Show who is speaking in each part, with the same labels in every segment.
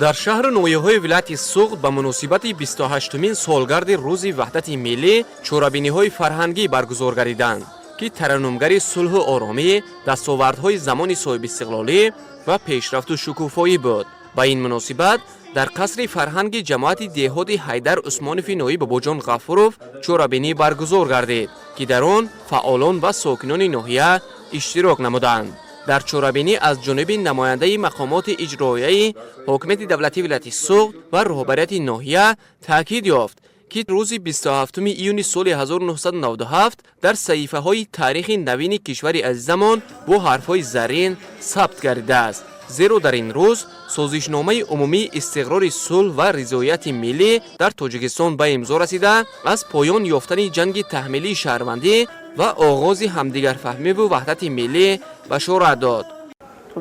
Speaker 1: дар шаҳру ноҳияҳои вилояти Суғд ба муносибати 28-умин солгарди рӯзи ваҳдати миллӣ чорабиниҳои фарҳангӣ баргузор гардиданд, ки тараннумгари сулҳу оромӣ, дастовардҳои замони соҳибистиқлолӣ ва пешрафту шукуфоӣ буд. ба ин муносибат дар қасри фарҳанги ҷамоати деҳоти Ҳайдар Усмонови ноиб Бобоҷон Ғафуров чорабинӣ баргузор гардид, ки дар он фаъолон ва сокинони ноҳия иштирок намуданд. дар чорабинӣ аз ҷониби намояндаи мақомоти иҷроияи ҳокимияти давлатии вилояти Суғд ва роҳбарияти ноҳия таъкид ёфт, ки рӯзи 27 июни соли 1997 дар саҳифаҳои таърихи навини кишвари азизамон бо ҳарфҳои заррин сабт гардидааст. зеро дар ин рӯз созишномаи умумии истиқрори сулҳ ва ризояти миллӣ дар Тоҷикистон ба имзо расида, аз поён ёфтани ҷанги таҳмилии шаҳрвандӣ ва оғози ҳамдигарфаҳмиву ваҳдати миллӣ башорат дод.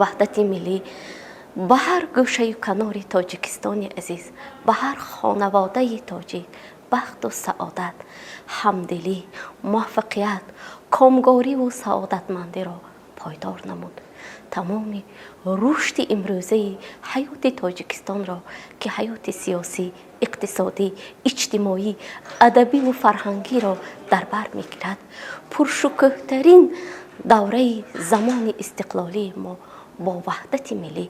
Speaker 2: ваҳдати миллӣ ба ҳар гӯшаю канори Тоҷикистони азиз, ба ҳар хонаводаи тоҷик бахту саодат, ҳамдилӣ, муваффақият, комгориву саодатмандиро пойдор намуд. тамоми рушди имрӯзаи ҳаёти Тоҷикистонро, ки ҳаёти сиёсӣ, иқтисодӣ, иҷтимоӣ, адабиву фарҳангиро дар бар мегирад, пуршукӯҳтарин давраи замони истиқлолии мо бо ваҳдати миллӣ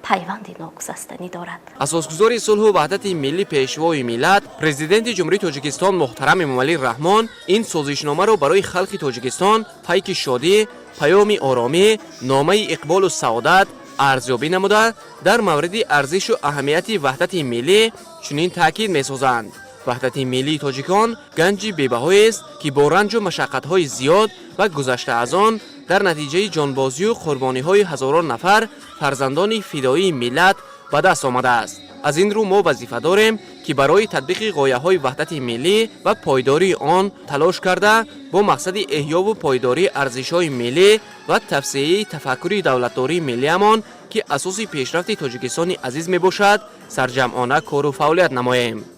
Speaker 2: пайванди ногузастанӣ дорад.
Speaker 1: асосгузори сулҳу ваҳдати миллӣ пешвои миллат, президенти ҷумҳурии Тоҷикистон муҳтарам Эмомалӣ Раҳмон ин созишномаро барои халқи Тоҷикистон пайки шодӣ, паёми оромӣ, номаи иқболу саодат арзёбӣ намуда, дар мавриди арзишу аҳамияти ваҳдати миллӣ чунин таъкид месозанд. ваҳдати миллии тоҷикон ганҷи бебаҳоест, ки бо ранҷу машаққатҳои зиёд ва гузашта аз он дар натиҷаи ҷонбозию қурбониҳои ҳазорон нафар фарзандони фидоии миллат ба даст омадааст. аз ин рӯ мо вазифа дорем, ки барои татбиқи ғояҳои ваҳдати миллӣ ва пойдории он талош карда, бо мақсади эҳёву пойдории арзишҳои миллӣ ва тавсеяи тафаккури давлатдории миллиамон, ки асоси пешрафти Тоҷикистони азиз мебошад, сарҷамъона кору фаъолият намоем.